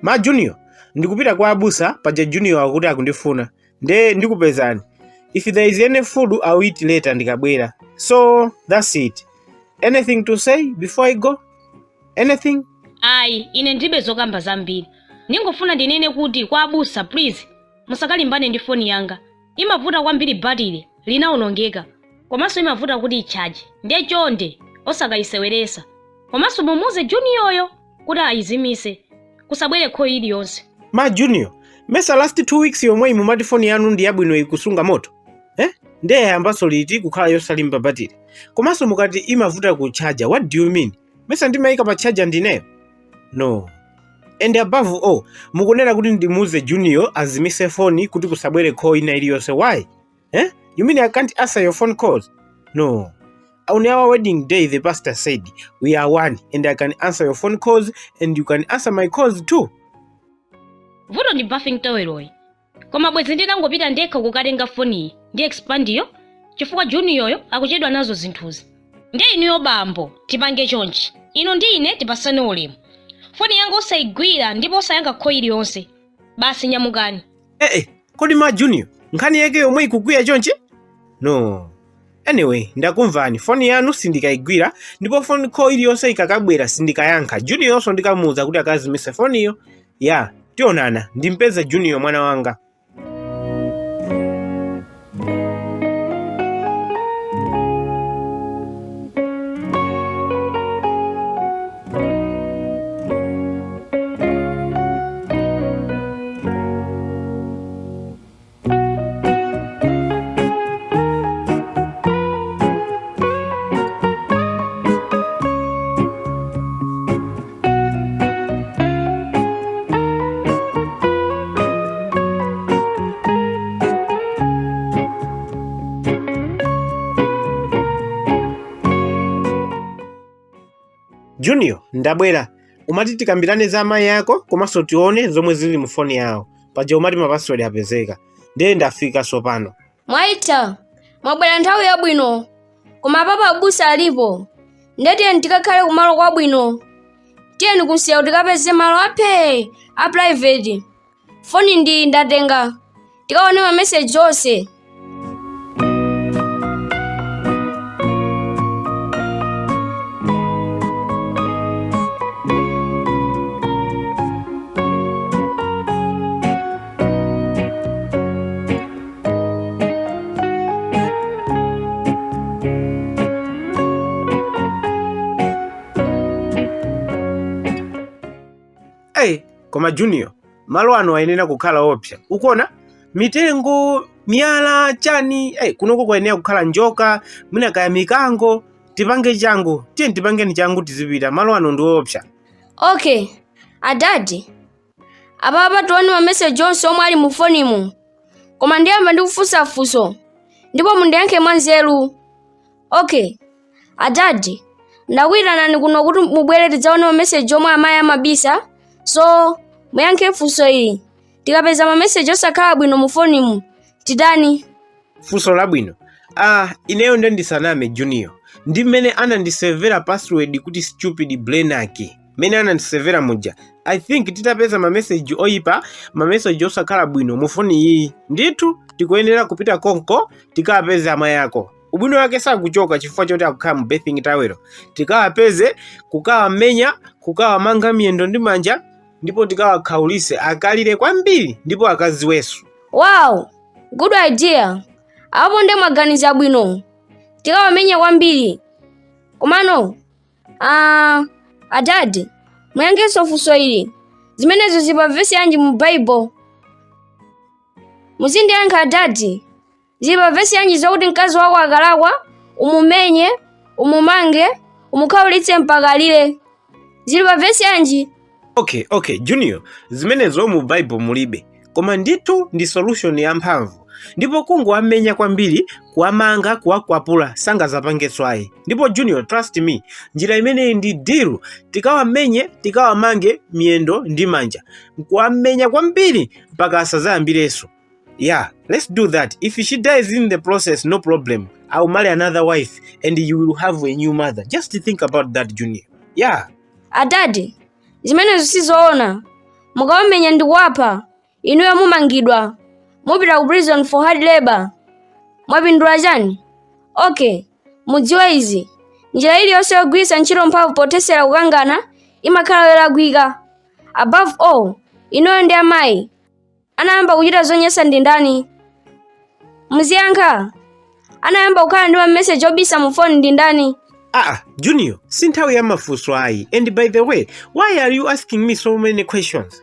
Ma Junior, ndikupita kwa abusa paja Junior akuti akundifuna. Nde ndikupezani. If there is any food, I'll eat later ndikabwera. So, that's it. Anything to say before I go? Anything? Ayi, ine ndibe zokamba zambiri. Ningofuna ndinene kuti kwa abusa, please, musakalimbane ndi phone yanga. Imavuta kwambiri battery, linaonongeka. Komanso imavuta kuti icharge. Ndiye chonde, osakayiseweresa. Komanso mumuze Junior kuti ayizimise. Kusabwere call iliyonse. Ma Junior, mesa last 2 weeks yomwe mumati phone yanu ndi yabwino ikusunga moto. Ndiye yambaso liti kukhala yosalimba battery. Komanso mukati imavuta ku charger. What do you mean? Mesa ndimayika pa charger ndineyo? No. And above all, mukunena kuti ndimuze Junior azimise phone kuti kusabwere call ina iliyonse. Why? You mean I can't answer your phone calls? No. On our wedding day, the pastor said, we are one and I can answer your phone calls and you can answer my calls too. Vuto ndi buffing toweroyi. Koma bwezi ndinangopita ndekha kukatenga phone ndi expand yo, chifukwa Junior akuchedwa nazo zinthuzi. Ndiye iniyo bambo, tipange chonchi. Ino ndi ine tipasane ulemu. Phone yanga osayigwira ndipo osayanga call iliyonse. Basi nyamukani. Kodi ma Junior, nkhani yake yomwe ikugwira chonchi? No. Anyway, ndakumvani, phone yanu sindikayigwira, ndipo phone call iliyonse ikakabwera sindikayankha. Junior yonso ndikamuza kuti akazimise phone iyo. Yeah, tionana, ndimpeza Junior mwana wanga. Junior, ndabwera. Umati tikambirane za amayi yako, komanso tione zomwe zili mu phone yawo. Paja umati mapassword apezeka. Ndiye ndafika sopano. Mwaita, mwabwera nthawi yabwino. Koma papa abusa alipo. Ndiyeni tikakhale kumalo kwabwino. Tiyeni kunsiya kuti tikapeze malo a private. Phone ndi ndatenga. Tikaone ma message onse. Koma Junior, malo ano ayenera kukhala opsa. Ukuona? Mitengo, miyala, chani, kunoko kwayenera kukhala njoka, mwina kaya mikango, tipange changu. Tiye tipangeni changu tizipita, malo ano ndi opsa. Okay, adadi. Apa tione ma message onse omwe ali mu phone mu. Koma ndiyamba ndikufunsa funso. Ndipo mundiyankhe mwanzeru. Okay, adadi. Ndakuyitanani kuno kuti mubwere tidzaone ma message omwe amayi amabisa. So, muyankhe funso ili. Tikapeza ma message osakhala bwino mu phone mu. Tidani? Funso labwino. Ineyo ndisaname Junior. Ndi mmene anandisevera password kuti stupid Blenac. Mmene anandisevera muja. I think titapeza ma message oyipa, ma message osakhala bwino mu phone iyi. Ndithu tikuyenera kupita konko tikapeza amayi yako. Ubwino wake sakuchoka chifukwa choti akukhala mu bathing towel. Tikawapeze, kukawamenya, kukawamanga miyendo ndi manja, ndipo tikawakhaulise akalire kwambiri ndipo akaziweso. Wow, good idea. Apo ndi mwaganiza bwino. Tikawamenya kwambiri. Komano, adadi, muyankhenso funso ili. Zimenezo zipa vesi yanji mu Bible. Muzindiyankha adadi. Zipa vesi yanji zokuti mkazi wako akalakwa, umumenye, umumange, umukhaulitse mpaka alire. Zipa vesi yanji. Okay, Junior, zimenezo mu Bible mulibe. Koma ndithu ndi solution ya mphamvu. Ndipo kungowamenya kwambiri, kuwamanga, kuwakwapula, sangazapangenso ayi. Ndipo Junior, trust me, njira imeneyi ndi deal. Tikawamenye, tikawamange miyendo ndi manja. Kuwamenya kwambiri mpaka asazayambireso. Yeah, let's do that. If she dies in the process, no problem. I'll marry another wife and you will have a new mother. Just think about that, Junior. Yeah. Adadi, zimenezo sizoona. mukawamenya ndikuwapha, inuyo mumangidwa, mupita ku prison for hard labor. Mwapindula chani? Okay, mudziwe izi, njira iliyonse yogwiritsa ntchito mphamvu pothetsera kukangana imakhala yolakwika. Above all, inuyo ndi amayi, anayamba kuchita zonyansa ndi ndani? Muziyankha. Anayamba kukhala ndi mameseji obisa mu phone ndi ndani? Junior, si nthawi ya mafunso ayi. And by the way, why are you asking me so many questions?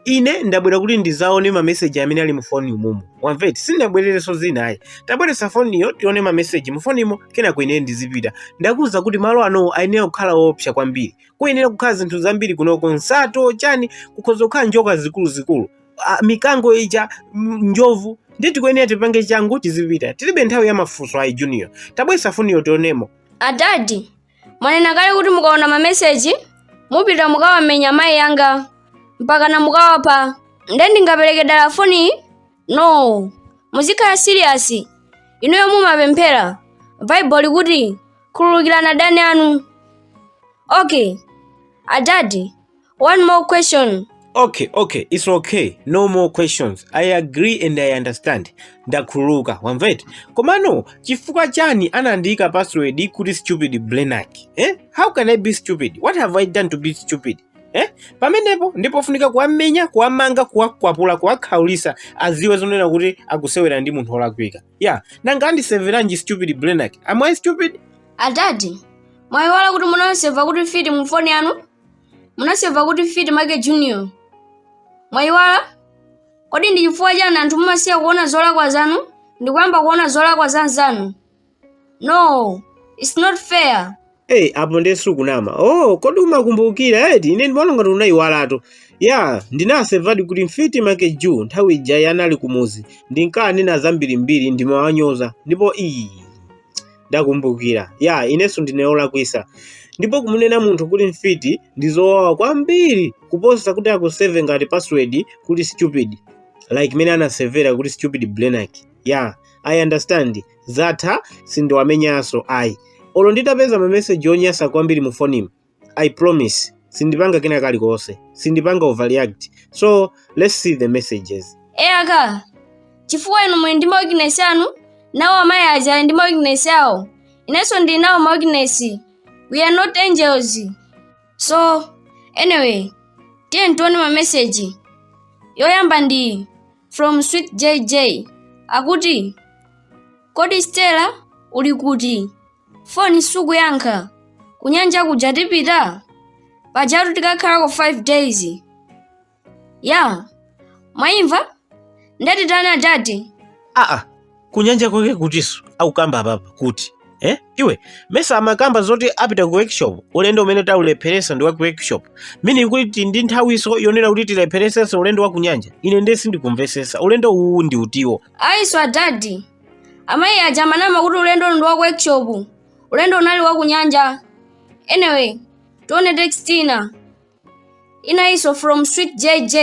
Ine ndabwera kuti ndizaone mameseji amene ali mu phone mumu. Wamveti, sindabwerereso zina ayi. Tabweresa phone iyo tione mameseji mu phone imo, kenako ine ndizipita. Ndakuza kuti malo ano ayenera kukhala opsa kwambiri. Kuyenera kukhala zinthu zambiri kunoko nsato chani, kukhoza kukhala njoka zikulu. Mikango ija, njovu, ndi tikuyenera tipange changu tizipita. Tilibe nthawi ya mafunso ayi Junior. Tabweresa phone iyo tionemo. Adadi, mwanena kale kuti mukaona mameseji, mupita mukawamenya mayi yanga, mpaka na mukawapha. Nde ndingapereke dala phone? No, muzikhala serious. Inuyo mumapemphera Bible kuti khululukirana dani anu. Okay, Adadi, one more question. Okay, it's okay. No more questions. I agree and I understand. Ndakhululuka, wamveti. Komano, chifukwa chani anandika password kuti stupid Blenac? How can I be stupid? What have I done to be stupid? Pamenepo ndipo funika kuwamenya, kuwamanga, kuwakwapula, kuwakhaulisa aziwe zonena kuti akusewera ndi munthu olakwika. Nanga andiseveranji stupid Blenac? Am I stupid? Adadi, mwayiwala kuti munaseva kuti fit mu phone yanu? Munaseva kuti fit make Junior. Mwayiwala? Kodi ndi chifukwa chani anthu mumasiya kuona zolakwa zanu ndikuyamba kuona zolakwa zanzanu? No, it's not fair. Apo ndesu kunama. Kodi umakumbukira eti ine ndimaona ngati unayiwalatu. Ndinasevadi kuti mfiti make June nthawi ija yanali kumuzi. Ndinkanena zambirimbiri ndimawanyoza. Ndipo ndakumbukira. Ineso ndinewolakwisa. Ndipo kumunena munthu kuti mfiti ndizowawa kwambiri kuposa kuti akuseve ngati password kuti stupid. Like mene anasevera kuti stupid Blenac. I understand. Zatha sindiwamenyaso ayi. Olo nditapeza mamessage onyasa kwambiri mu phone. I promise sindipanga kena kalikonse. Sindipanga overreact. So let's see the messages. Aka, chifukwa inu muli ndi ma weakness anu, nawo amayi aja ndi ma weakness awo. Inenso ndi nawo ma weakness. We are not angels. So anyway, tiye tione ma message. Yoyamba ndi from Sweet JJ. Akuti, kodi Stella uli kuti? Phone sukuyankha. Kunyanja kuja tipita? Pajatu tikakhalako 5 days. Mwaimva? Ndati tani Adadi? Kunyanja kwake kutiso akukamba apapa kuti. Iwe, mesa amakamba zoti apita ku workshop, ulendo umene taulepheresa ndi wa ku workshop. Mini kuti ndi nthawiso yonera kuti tilepheresesa ulendo wa kunyanja. Ine ndesi ndikumvesesa, ulendo uwu ndi utiwo. Aiso Adadi, amayi aja manama kuti ulendo ndi wa ku workshop, ulendo unali wa kunyanja. Anyway, tuone text ina iso from Sweet JJ.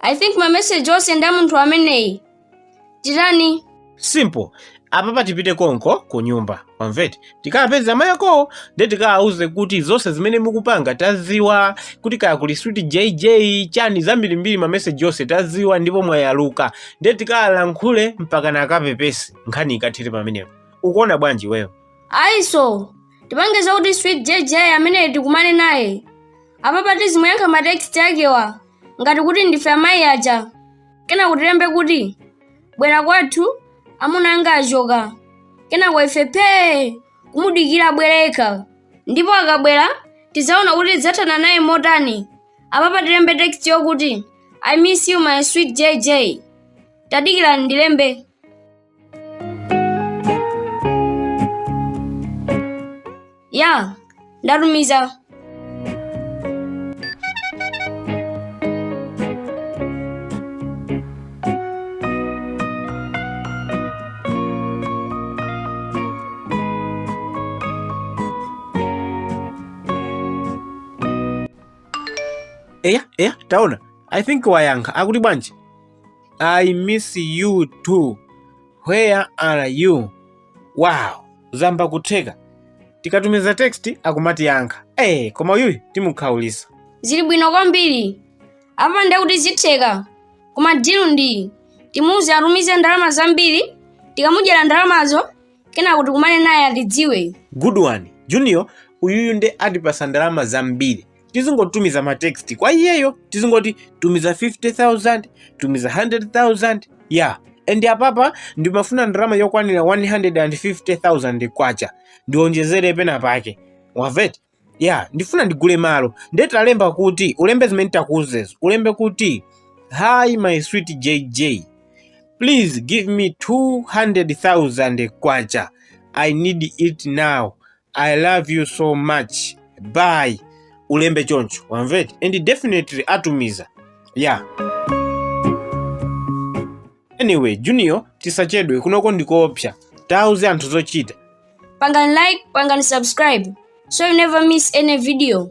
I think my message ose ndi munthu ameneyi. Tirani? Simple. Apapa tipite konko ku nyumba. Wamveti, tikapeza mayako ndi tikauze kuti zonse zimene mukupanga taziwa, kuti kaya kuli Sweet JJ chani zambirimbiri ma message yonse taziwa ndipo mwayaluka. Ndi tikalankhule mpaka nakapepesi nkhani ikathire pamenepo. Ukuona bwanji wewe? Aiso, tipangeza kuti Sweet JJ amene tikumane naye. Apapa tizimuyankha ma text yakewa ngati kuti ndife amayi aja. Kena kutilembe kuti bwera kwathu amuna anga achoka. Kena kwa ife kumudikira bwereka. Ndipo akabwera tizaona kuti zathana naye motani. Apapa tilembe text yokuti I miss you my Sweet JJ. Tadikira ndilembe. Ndatumiza. Taona. I think wayankha. Akuti bwanji? I miss you too. Where are you? Wow, zamba kutheka. Tikatumiza text akumati yankha. Koma uyuyu timukhaulisa. Zili bwino kwambiri. apa ndiye kuti zitheka, koma deal ndi timuuze atumize ndalama zambiri, tikamudyera ndalamazo kena kuti kumane naye atidziwe. Good one. Junior, uyuyu nde atipasa ndalama zambiri. Tizingotumiza matext kwa iyeyo, tizingoti tumiza 50,000, tumiza 100,000. Yeah. And apapa ndimafuna ndalama yokwanira 150,000 kwacha. Ndionjezere pena pake. Wavet? Yeah, ndifuna ndigule malo. Ndetalemba kuti ulembe zimene takuuzezo. Ulembe kuti, hi my sweet JJ. Please give me 200,000 kwacha. I need it now. I love you so much. Bye. Ulembe choncho. Wamvet? And definitely atumiza. Yeah. Anyway, Junior, tisachedwe kunoko ndikoopsa. Tauze anthu zochita. Pangani like, pangani subscribe, so you never miss any video.